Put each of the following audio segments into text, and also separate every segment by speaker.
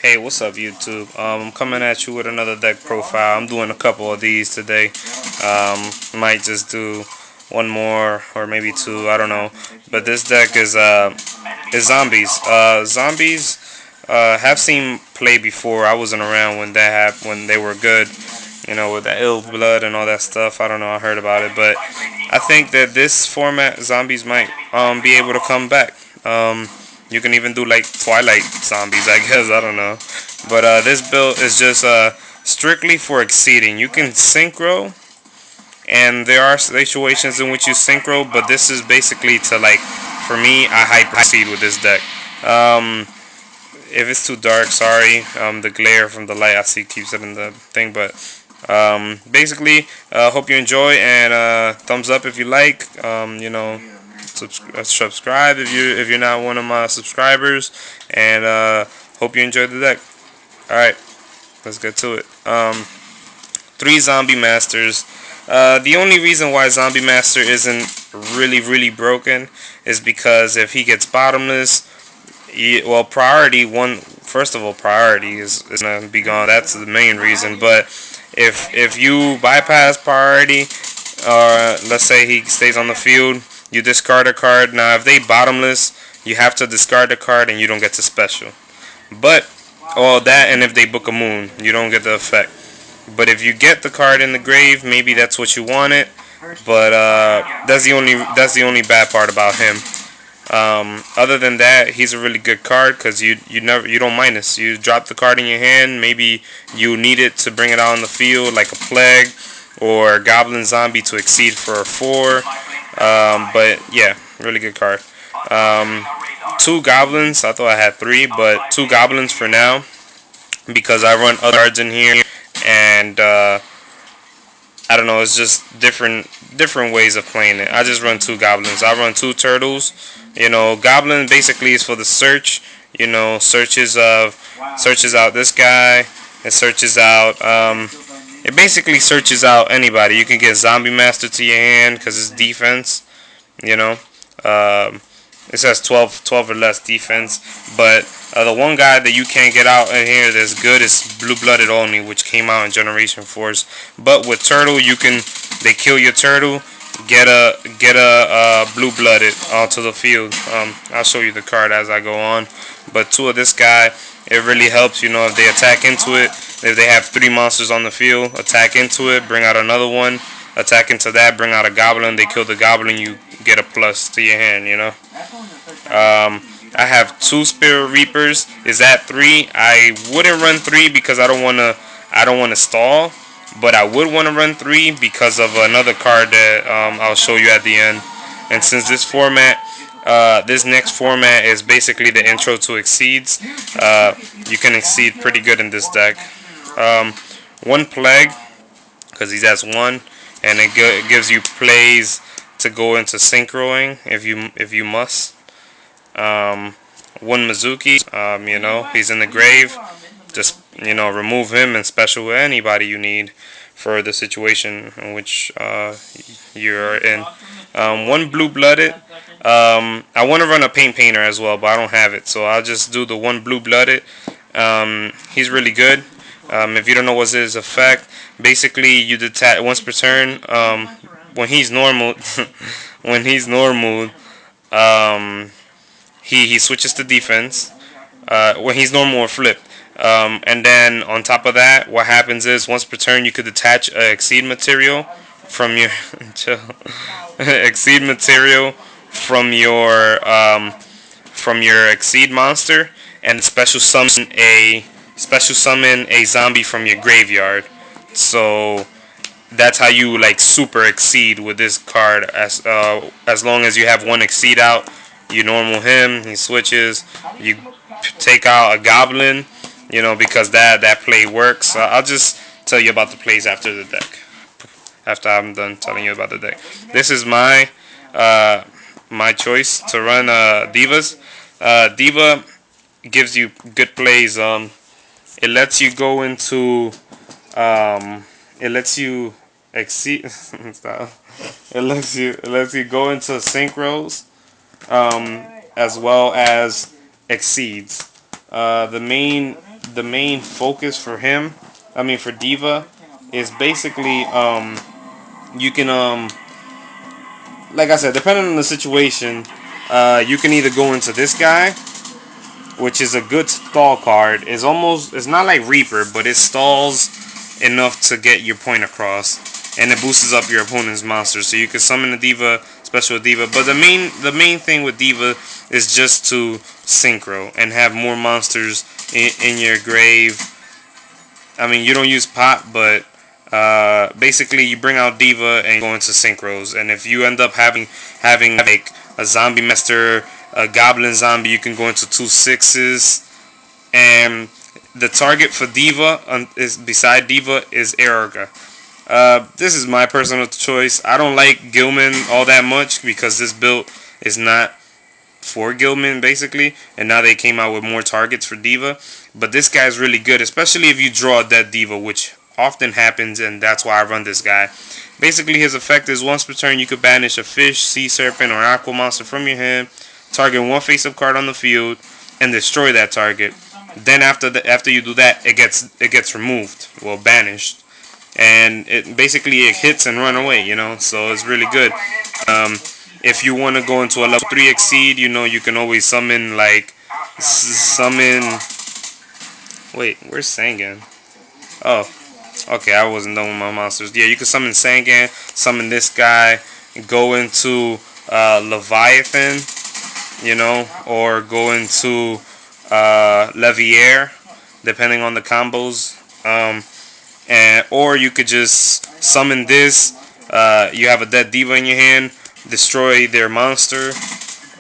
Speaker 1: Hey, what's up, YouTube? I'm coming at you with another deck profile. I'm doing a couple of these today. Might just do one more or maybe two. I don't know. But this deck is zombies. Zombies have seen play before. I wasn't around when that happened, when they were good. You know, with the ill blood and all that stuff. I don't know. I heard about it, but I think that this format, zombies might be able to come back. You can even do like Twilight zombies, I guess. I don't know. But this build is just strictly for exceeding. You can synchro, and there are situations in which you synchro, but this is basically to, like, for me, I hyper exceed with this deck. If it's too dark, sorry. The glare from the light I see keeps it in the thing, but basically, hope you enjoy, and thumbs up if you like. You know, subscribe if you're not one of my subscribers, and hope you enjoyed the deck. All right, let's get to it. 3 zombie masters. The only reason why zombie master isn't really broken is because if he gets bottomless, well, priority one. First of all, priority is gonna be gone. That's the main reason. But if you bypass priority, or let's say he stays on the field, you discard a card. Now, if they bottomless, you have to discard the card and you don't get to special. But all that, and if they book a moon, you don't get the effect. But if you get the card in the grave, maybe that's what you wanted. But that's the only bad part about him. Other than that, he's a really good card because you don't minus. You drop the card in your hand. Maybe you need it to bring it out on the field, like a plague or goblin zombie to exceed for a 4. But yeah, really good card. 2 goblins. I thought I had 3, but 2 goblins for now because I run other cards in here, and I don't know. It's just different ways of playing it. I just run 2 goblins. I run 2 turtles. You know, goblin basically is for the search. You know, searches out this guy. It searches out. It basically searches out anybody. You can get zombie master to your hand because it's defense. You know, it says 12 or less defense. But the one guy that you can't get out in here that's good is blue blooded only, which came out in Generation Force. But with turtle, they kill your turtle. Get a blue blooded onto the field. I'll show you the card as I go on. But 2 of this guy, it really helps. You know, if they attack into it, if they have 3 monsters on the field, attack into it, bring out another one, attack into that, bring out a goblin. They kill the goblin, you get a plus to your hand. You know. I have 2 Spirit Reapers. Is that 3? I wouldn't run 3 because I don't wanna stall. But I would want to run 3 because of another card that I'll show you at the end. And since this next format is basically the intro to exceeds, you can exceed pretty good in this deck. 1 plague, because he has 1, and it gives you plays to go into synchroing if you must. 1 Mizuki, you know, he's in the grave. Just, you know, remove him and special anybody you need for the situation in which you're in. 1 blue-blooded. I want to run a paint painter as well, but I don't have it, so I'll just do the 1 blue-blooded. He's really good. If you don't know what's his effect, basically you detach once per turn. When he's normal, he switches to defense. When he's normal or flipped. And then on top of that, what happens is once per turn you could detach a exceed material from your exceed material from your exceed monster, and special summon a zombie from your graveyard. So that's how you, like, super exceed with this card. As long as you have 1 exceed out, you normal him, he switches, you take out a goblin. You know, because that play works. I'll just tell you about the plays after the deck. After I'm done telling you about the deck. This is my choice to run Divas. Diva gives you good plays. It lets you go into. It lets you exceed. It lets you go into synchros, as well as exceeds. The main the main focus for him, I mean for Diva, is basically you can like I said, depending on the situation, you can either go into this guy, which is a good stall card. It's not like Reaper, but it stalls enough to get your point across, and it boosts up your opponent's monsters. So you can summon a Diva, special Diva. But the main thing with Diva is just to synchro and have more monsters in your grave. I mean, you don't use Pop, but basically you bring out Diva and go into synchros. And if you end up having like a zombie master, a goblin zombie, you can go into 2/6s. And the target for Diva is beside Diva is Erica. This is my personal choice. I don't like Gilman all that much because this build is not for Gilman basically, and now they came out with more targets for Diva. But this guy is really good, especially if you draw a dead Diva, which often happens, and that's why I run this guy. Basically, his effect is once per turn you could banish a fish, sea serpent, or aqua monster from your hand, target one face-up card on the field, and destroy that target. Then after you do that, it gets removed, well, banished, and it hits and run away, So it's really good. If you want to go into a level 3 exceed, you can always summon Wait, where's Sangan? Oh, okay, I wasn't done with my monsters. Yeah, you can summon Sangan, summon this guy, go into Leviathan, or go into Levier, depending on the combos. Or you could just summon this. You have a dead Diva in your hand, destroy their monster.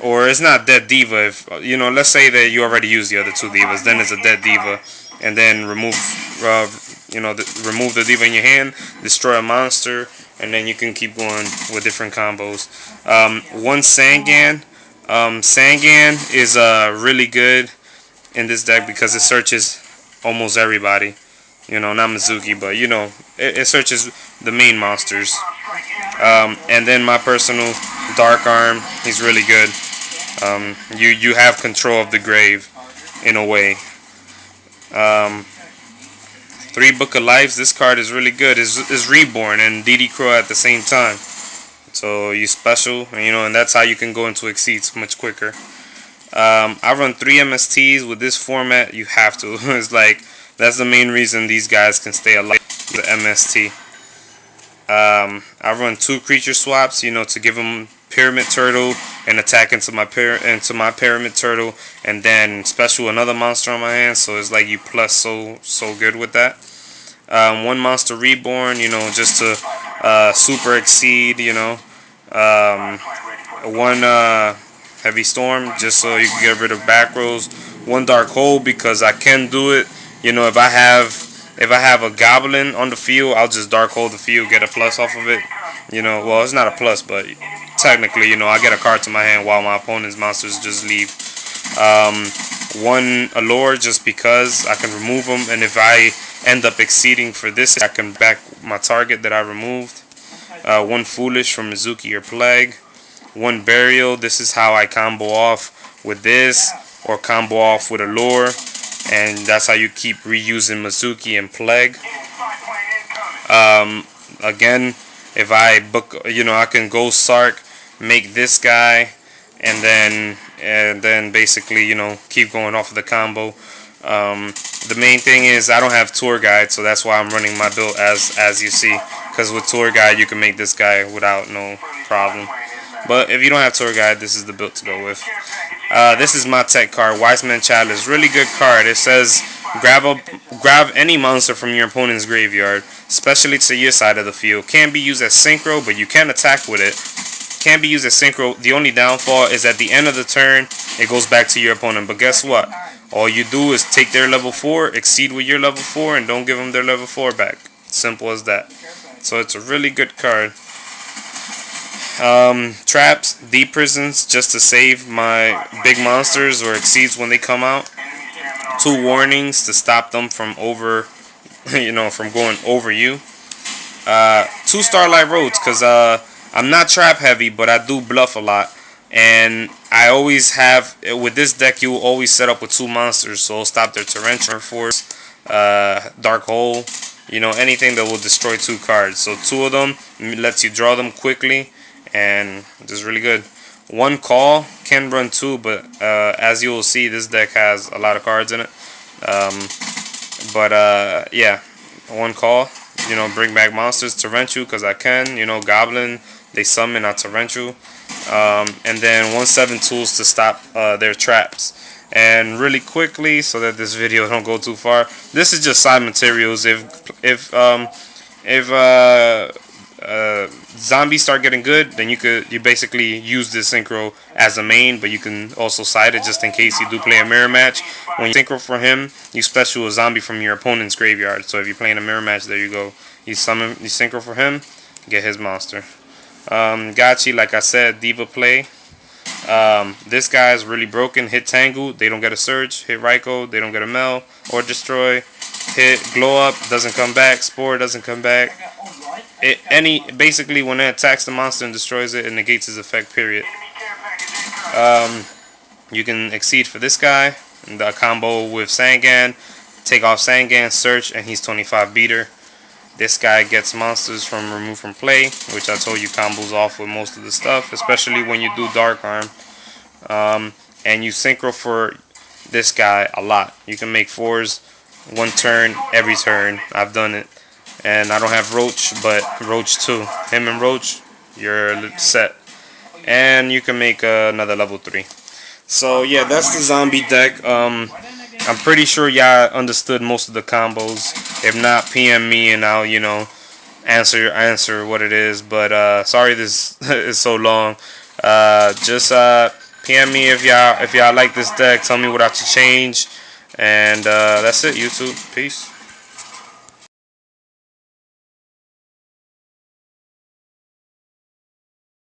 Speaker 1: Or it's not dead Diva. If let's say that you already used the other two Divas, then it's a dead Diva, and then remove the Diva in your hand, destroy a monster, and then you can keep going with different combos. One Sangan. Sangan is really good in this deck because it searches almost everybody. Not Mizuki, but it searches the main monsters. And then my personal Dark Arm, he's really good. You have control of the grave in a way. 3 Book of Lives, this card is really good. It's Reborn and DD Crow at the same time. So you special, and that's how you can go into Exceeds much quicker. I run 3 MSTs with this format. You have to. It's like that's the main reason these guys can stay alive. The MST. I run 2 creature swaps, to give them Pyramid Turtle and attack into my Pyramid Turtle, and then special another monster on my hand. So it's like you plus so good with that. 1 Monster Reborn, just to super exceed. 1 Heavy Storm, just so you can get rid of back rows. 1 Dark Hole because I can do it. If I have a Goblin on the field, I'll just Dark Hole the field, get a plus off of it. Well, it's not a plus, but technically, I get a card to my hand while my opponent's monsters just leave. 1 Allure just because I can remove them, and if I end up exceeding for this, I can back my target that I removed. 1 Foolish from Mizuki or Plague. 1 Burial, this is how I combo off with this, or combo off with Allure, and that's how you keep reusing Mizuki and Plague. Again, if I book, I can go Sark, make this guy, and then basically, keep going off of the combo. The main thing is I don't have Tour Guide, so that's why I'm running my build as you see. Because with Tour Guide, you can make this guy without no problem. But if you don't have Tour Guide, this is the build to go with. This is my tech card, Wise Man Chalice. Really good card. It says grab any monster from your opponent's graveyard, especially to your side of the field. Can be used as synchro, but you can attack with it. Can be used as synchro. The only downfall is at the end of the turn, it goes back to your opponent. But guess what? All you do is take their level 4, exceed with your level 4, and don't give them their level 4 back. Simple as that. So it's a really good card. Traps, deep prisons, just to save my big monsters or exceeds when they come out. 2 warnings to stop them from from going over you. 2 Starlight Roads, because I'm not trap heavy, but I do bluff a lot, and I always have with this deck. You will always set up with 2 monsters, so it'll stop their Torrential Force, Dark Hole. You know, anything that will destroy 2 cards. So 2 of them lets you draw them quickly, and it's really good. 1 call can run 2, but as you will see, this deck has a lot of cards in it. Yeah, 1 call. You know, bring back monsters, Torrential, because I can. You know, Goblin, they summon a Torrential. And then 1/7 tools to stop their traps. And really quickly, so that this video don't go too far, this is just side materials. If zombies start getting good, then you basically use this synchro as a main, but you can also side it just in case you do play a mirror match. When you synchro for him, you special a zombie from your opponent's graveyard. So if you're playing a mirror match, there you go. You synchro for him, get his monster. Gachi, like I said, Diva play. This guy is really broken. Hit Tangle, they don't get a Surge. Hit Raikou, they don't get a Mel or Destroy. Hit Glow Up, doesn't come back. Spore doesn't come back. Basically, when it attacks the monster and destroys it, it negates his effect. Period. You can exceed for this guy. The combo with Sangan, take off Sangan, search, and he's 25 beater. This guy gets monsters from remove from play, which I told you combos off with most of the stuff, especially when you do Dark Arm. And you synchro for this guy a lot. You can make 4s 1 turn every turn. I've done it. And I don't have Roach, but Roach 2. Him and Roach, you're set. And you can make another level 3. So yeah, that's the zombie deck. I'm pretty sure y'all understood most of the combos. If not, PM me and I'll, you know, answer what it is. But sorry this is so long. Just PM me if y'all like this deck. Tell me what I should change. And that's it, YouTube. Peace.